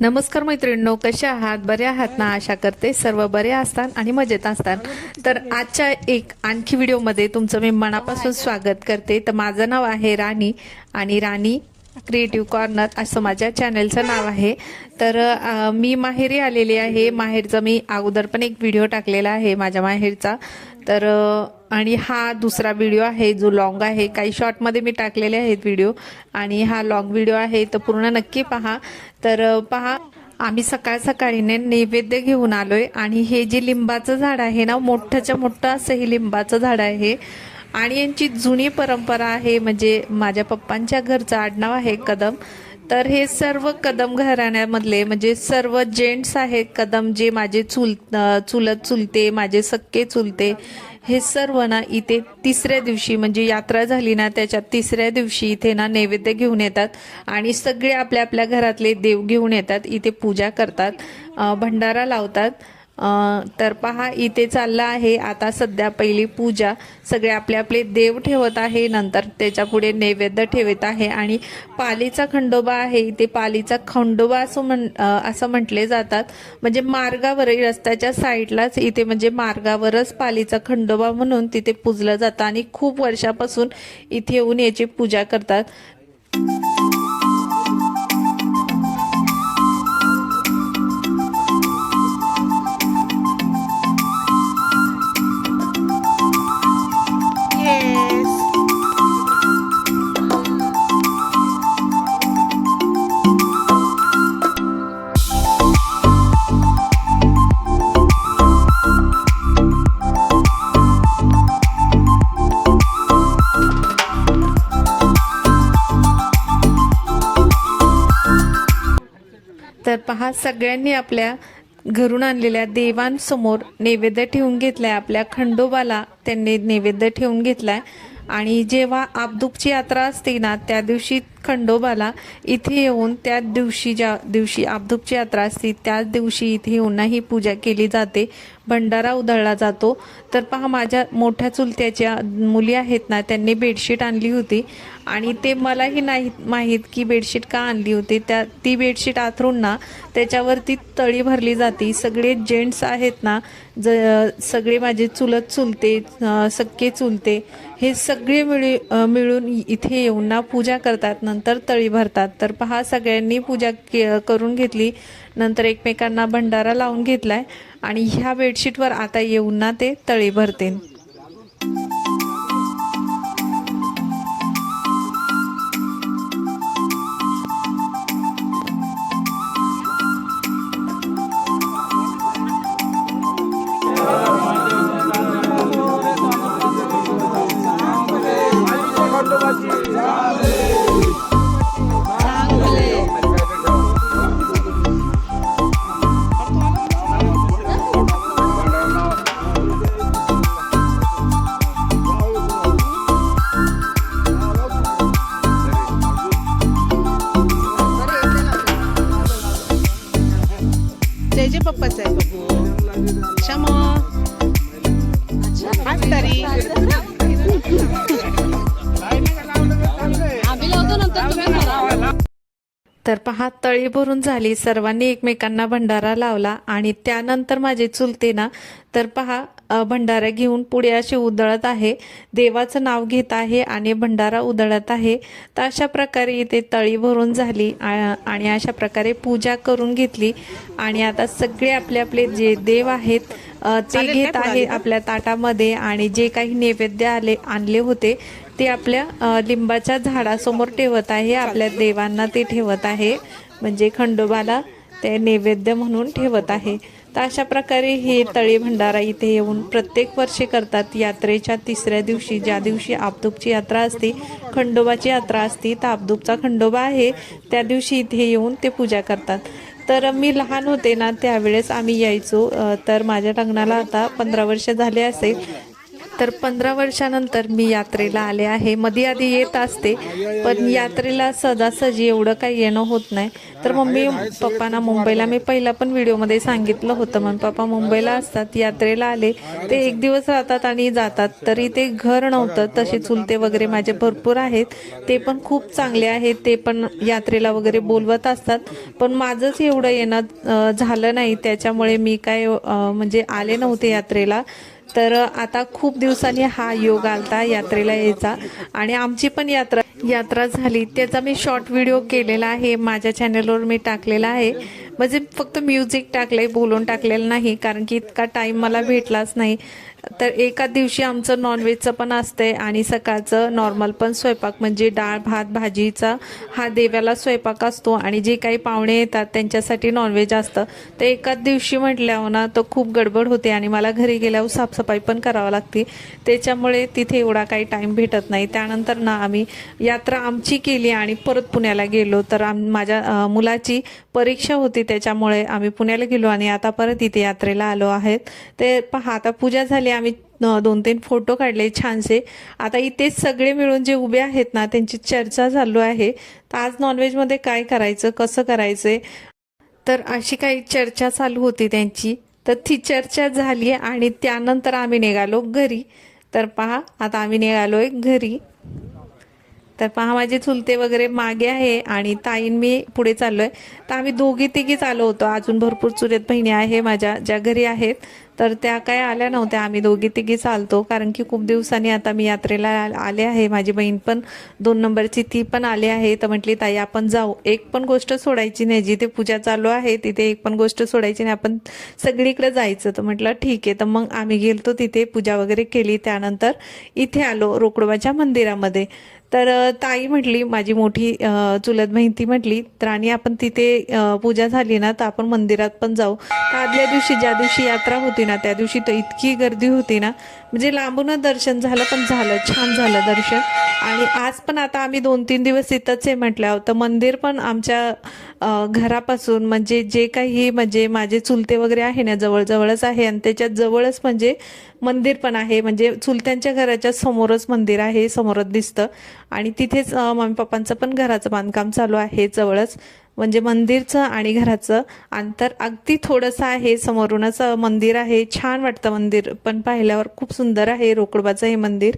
नमस्कार मैत्रिणींनो, कशा आहात? बरे आहात ना? आशा करते सर्व बरे असतात आणि मजेत असतात. तर आजच्या एक आणखी व्हिडिओमध्ये तुमचं मी मनापासून स्वागत करते. तर माझं नाव आहे राणी आणि राणी क्रिएटिव्ह कॉर्नर असं माझ्या चॅनलचं नाव आहे. तर मी माहेरी आलेली आहे. माहेरचा मी अगोदर पण एक व्हिडिओ टाकलेला आहे माझ्या माहेरचा. तर आणि हा दुसरा व्हिडिओ आहे जो लॉंग आहे. काही शॉर्टमध्ये मी टाकलेले आहेत व्हिडिओ आणि हा लॉंग व्हिडिओ आहे, तर पूर्ण नक्की पहा. तर पहा, आम्ही सकाळ सकाळीने नैवेद्य घेऊन आलोय आणि हे जे लिंबाचं झाड आहे ना, मोठंच्या मोठं असं हे लिंबाचं झाड आहे आणि यांची जुनी परंपरा आहे. म्हणजे माझ्या पप्पांच्या घरचं आडनाव आहे कदम. तर हे सर्व कदम घराण्यामधले म्हणजे सर्व जेंट्स आहेत कदम, जे माझे चुलत चुलते, माझे सक्के चुलते, हे सर्व ना इथे तिसऱ्या दिवशी म्हणजे यात्रा झाली ना त्याच्या तिसऱ्या दिवशी इथे ना नैवेद्य घेऊन येतात आणि सगळे आपल्या आपल्या घरातले देव घेऊन येतात. इथे पूजा करतात, भंडारा लावतात. तर पहा, इथे चाललं आहे आता सध्या पहिली पूजा. सगळे आपले आपले देव ठेवत आहे, नंतर त्याच्या पुढे नैवेद्य ठेवत आहे आणि पालीचा खंडोबा आहे. इथे पालीचा खंडोबा असं म्हटले जातात. म्हणजे मार्गावर, रस्त्याच्या साईडलाच इथे म्हणजे मार्गावरच पालीचा खंडोबा म्हणून तिथे पूजलं जातं आणि खूप वर्षापासून इथे येऊन याची पूजा करतात. तर पहा, सगळ्यांनी आपल्या घरून आणलेल्या देवांसमोर नैवेद्य ठेवून घेतलाय. आपल्या खंडोबाला त्यांनी नैवेद्य ठेवून घेतलाय आणि जेव्हा आपदुपची यात्रा असते ना, त्या दिवशी खंडोबाला इथे येऊन, त्या दिवशी ज्या दिवशी आपदुपची यात्रा असते त्याच दिवशी इथे येऊन ही पूजा केली जाते, भंडारा उधळला जातो. तर पहा, माझ्या मोठ्या चुलत्याच्या मुली आहेत ना, त्यांनी बेडशीट आणली होती आणि ते मलाही नाही माहीत की बेडशीट का आणली होती. ती बेडशीट आथरून ना त्याच्यावरती तळी भरली जाते. सगळे जेंट्स आहेत ना, सगळे माझे चुलत चुलते, सक्के चुलते, हे सगळे मिळून इथे येऊन ना पूजा करतात, नंतर तळी भरतात. तर पहा, सगळ्यांनी पूजा करून घेतली, नंतर एकमेकांना भंडारा लावून घेतलाय आणि ह्या बेडशीटवर आता येऊन ना ते तळी भरते. जे पप्पाच आहे बघू क्षमा हाच तरी आम्ही लावतो नंतर तुम्ही करा. तर पहा, तळी भरून झाली, सर्वांनी एकमेकांना भंडारा लावला आणि त्यानंतर माझे चुलते ना, तर पहा, भंडारा घेऊन पुढे असे उधळत आहे, देवाचं नाव घेत आहे आणि भंडारा उधळत आहे. तर अशा प्रकारे इथे तळी भरून झाली आणि अशा प्रकारे पूजा करून घेतली आणि आता सगळे आपले आपले जे देव आहेत ते घेत आहे आपल्या ताटामध्ये आणि जे काही नैवेद्य आणले होते ते आपल्या लिंबाच्या झाडासमोर ठेवत आहे. आपल्या देवांना ते ठेवत आहे, म्हणजे खंडोबाला ते नैवेद्य म्हणून ठेवत आहे. तर अशा प्रकारे हे तळी भंडारा इथे येऊन प्रत्येक वर्षी करतात. यात्रेच्या तिसऱ्या दिवशी, ज्या दिवशी आपदुपची यात्रा असते, खंडोबाची यात्रा असते, तर आपदुपचा खंडोबा आहे त्या दिवशी इथे येऊन ते पूजा करतात. तर मी लहान होते ना, त्यावेळेस आम्ही यायचो. तर माझ्या लग्नाला आता 15 वर्ष झाले असेल. तर 15 वर्षानंतर मी यात्रेला आले आहे. मध्ये आधी येत असते, पण यात्रेला सहजासहजी एवढं काही येणं होत नाही. तर मम्मी पप्पांना मुंबईला, मी पहिला पण व्हिडिओमध्ये सांगितलं होतं, मग पप्पा मुंबईला असतात, यात्रेला आले ते 1 दिवस राहतात आणि जातात. तरी ते घर नव्हतं. तसे चुलते वगैरे माझे भरपूर आहेत, ते पण खूप चांगले आहेत, ते पण यात्रेला वगैरे बोलवत असतात. पण माझंच एवढं येणं झालं नाही, त्याच्यामुळे मी काय म्हणजे आले नव्हते यात्रेला. तर आता खूप दिवसांनी हा योग आलता यात्रेला यायचा, आणि आमची पण यात्रा झाली. त्याचा मी शॉर्ट व्हिडिओ केलेला आहे, माझ्या चॅनलवर मी टाकलेला आहे. म्हणजे फक्त म्युझिक टाकलंय, बोलून टाकलेलं नाही, कारण की इतका टाईम मला भेटलाच नाही. तर एका दिवशी आमचं नॉनव्हेजचं पण असतंय आणि सकाळचं नॉर्मल पण स्वयंपाक, म्हणजे डाळ भात भाजीचा हा देवाला स्वयंपाक असतो, आणि जे काही पाहुणे येतात त्यांच्यासाठी नॉनव्हेज असतं. तर एकाच दिवशी म्हटल्यावर ना तर खूप गडबड होते, आणि मला घरी गेल्यावर साफसफाई पण करावं लागते, त्याच्यामुळे तिथे एवढा काही टाईम भेटत नाही. त्यानंतर ना आम्ही यात्रा आमची केली आणि परत पुण्याला गेलो. तर माझ्या मुलाची परीक्षा होती, त्याच्यामुळे आम्ही पुण्याला गेलो आणि आता परत इथे यात्रेला आलो आहेत. ते पहा, आता पूजा झाली, आम्ही 2-3 फोटो काढले छानसे. आता इथे सगळे मिळून जे उभे आहेत ना त्यांची चर्चा चालू आहे, तर आज नॉनव्हेजमध्ये काय करायचं, कसं करायचंय, तर अशी काही चर्चा चालू होती त्यांची. तर ती चर्चा झाली आणि त्यानंतर आम्ही निघालो घरी. तर पहा, आता आम्ही निघालोय घरी. तर पहा, माझे चुलते वगैरे मागे आहे आणि ताईन मी पुढे चाललोय. तर आम्ही दोघी तिघीच आलो होतो, अजून भरपूर चुलत बहिणी आहे माझ्या ज्या घरी आहेत, तर त्या काय आल्या नव्हत्या. आम्ही दोघी तिघी चालतो, कारण की खूप दिवसांनी आता मी यात्रेला आले आहे. माझी बहीण पण 2 नंबरची, ती पण आली आहे. तर म्हटली ताई आपण जाऊ, एक पण गोष्ट सोडायची नाही, जिथे पूजा चालू आहे तिथे एक पण गोष्ट सोडायची नाही, आपण सगळीकडे जायचं. तर म्हटलं ठीक आहे. तर मग आम्ही गेलतो, तिथे पूजा वगैरे केली. त्यानंतर इथे आलो रोकडोबाच्या मंदिरामध्ये. तर ताई म्हटली, माझी मोठी चुलत बहीण, ती म्हटली तर आणि आपण तिथे पूजा झाली ना तर आपण मंदिरात पण जाऊ. तर आदल्या दिवशी ज्या दिवशी यात्रा होती ना त्या दिवशी तर इतकी गर्दी होती ना, म्हणजे लांबूनच दर्शन झालं, पण झालं छान झालं दर्शन. आणि आज पण आता आम्ही 2-3 दिवस इथंच आहे म्हटल्यावर, तर मंदिर पण आमच्या घरापासून म्हणजे जे काही म्हणजे माझे चुलते वगैरे आहे ना जवळजवळच आहे, आणि त्याच्यात जवळच म्हणजे मंदिर पण आहे. म्हणजे चुलत्यांच्या घराच्या समोरच मंदिर आहे, समोरच दिसतं. आणि तिथेच मम्मी पप्पांचं पण घराचं बांधकाम चालू आहे जवळच. म्हणजे मंदिरचं आणि घराचं अंतर अगदी थोडंसं आहे, समोरूनच मंदिर आहे. छान वाटतं मंदिर पण पाहिल्यावर, खूप सुंदर आहे रोकडोबाचं हे मंदिर.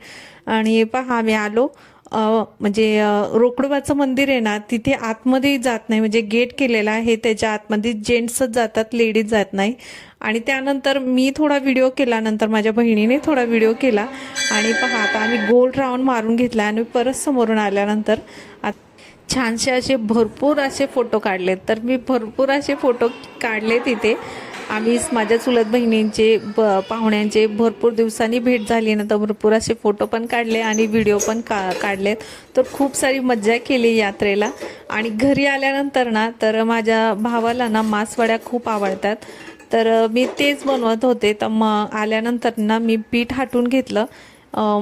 आणि पहा, आम्ही आलो म्हणजे रोकडोबाचं मंदिर आहे ना, तिथे आतमध्ये जात नाही, म्हणजे गेट केलेला आहे, त्याच्या आतमध्ये जेंट्सच जातात, लेडीज जात नाही. आणि त्यानंतर मी थोडा व्हिडिओ केला, नंतर माझ्या बहिणीने थोडा व्हिडिओ केला. आणि पहा, आता आम्ही गोल राऊंड मारून घेतला आणि परत समोरून आल्यानंतर छानसे असे भरपूर असे फोटो काढलेत. तर मी भरपूर असे फोटो काढले तिथे. आम्ही माझ्या चुलत बहिणींचे पाहुण्यांचे भरपूर दिवसांनी भेट झाली ना, तर भरपूर असे फोटो पण काढले आणि व्हिडिओ पण काढलेत. तर खूप सारी मज्जा केली यात्रेला. आणि घरी आल्यानंतर ना तर माझ्या भावाला ना मासवड्या खूप आवडतात, तर मी तेच बनवत होते. तर मग आल्यानंतर ना मी पीठ हाटून घेतलं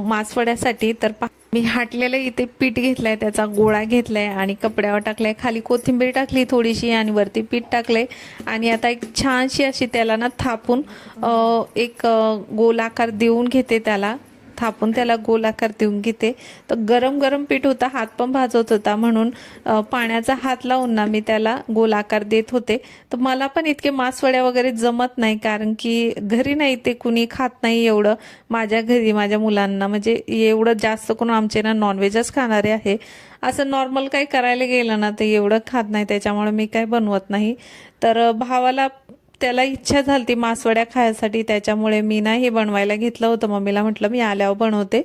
मासवड्यासाठी. तर मी हाटलेलं इथे पीठ घेतलंय, त्याचा गोळा घेतलाय आणि कपड्यावर टाकलाय, खाली कोथिंबीर टाकली थोडीशी आणि वरती पीठ टाकलंय. आणि आता एक छानशी अशी त्याला ना थापून एक गोल आकार देऊन घेते, त्याला थापून त्याला गोल आकार देऊन घेते. तर गरम गरम पीठ होता, हात पण भाजत होता, म्हणून पाण्याचा हात लावून ना मी त्याला गोल आकार देत होते. तर मला पण इतके मासवड्या वगैरे जमत नाही, कारण की घरी नाही ते कुणी खात नाही एवढं. माझ्या घरी माझ्या मुलांना म्हणजे एवढं जास्त करून आमचे ना नॉनव्हेजच खाणारे आहे. असं नॉर्मल काही करायला गेलं ना तर एवढं खात नाही, त्याच्यामुळे मी काय बनवत नाही. तर भावाला त्याला इच्छा झाली ती मासवड्या खायसाठी, त्याच्यामुळे मी ना हे बनवायला घेतलं होतं. मम्मीला म्हटलं मी आल्यावर बनवते.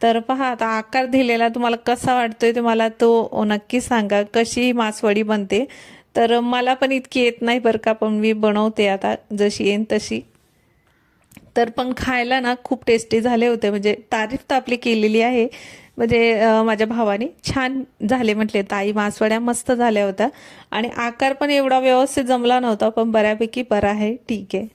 तर पहा, आता आकार दिलेला तुम्हाला कसा वाटतोय ते मला तो नक्की सांगा, कशी मासवडी बनते. तर मला पण इतकी येत नाही बरं का, पण मी बनवते आता जशी येईन तशी. तर पण खायला ना खूप टेस्टी झाले होते, म्हणजे तारीफ तर आपली केलेली आहे. म्हणजे माझ्या भावाने छान झाले, म्हटले ताई मासवड्या मस्त झाल्या होत्या. आणि आकार पण एवढा व्यवस्थित जमला नव्हता, पण बऱ्यापैकी बरा आहे, ठीक आहे.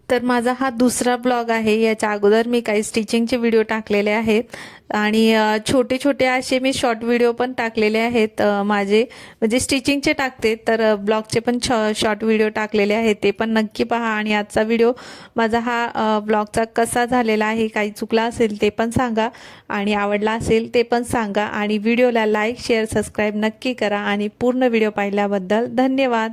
तर माझा हा दुसरा ब्लॉग आहे. याच्या अगोदर मी काही स्टिचिंगचे व्हिडिओ टाकलेले आहेत आणि छोटे छोटे असे मी शॉर्ट व्हिडिओ पण टाकलेले आहेत. माझे म्हणजे स्टिचिंगचे टाकते तर ब्लॉगचे पण शॉर्ट व्हिडिओ टाकलेले आहेत, ते पण नक्की पहा. आणि आजचा व्हिडिओ माझा हा ब्लॉगचा कसा झालेला आहे, काही चुकला असेल ते पण सांगा आणि आवडला असेल ते पण सांगा. आणि व्हिडिओला लाईक शेअर सबस्क्राईब नक्की करा आणि पूर्ण व्हिडिओ पाहिल्याबद्दल धन्यवाद.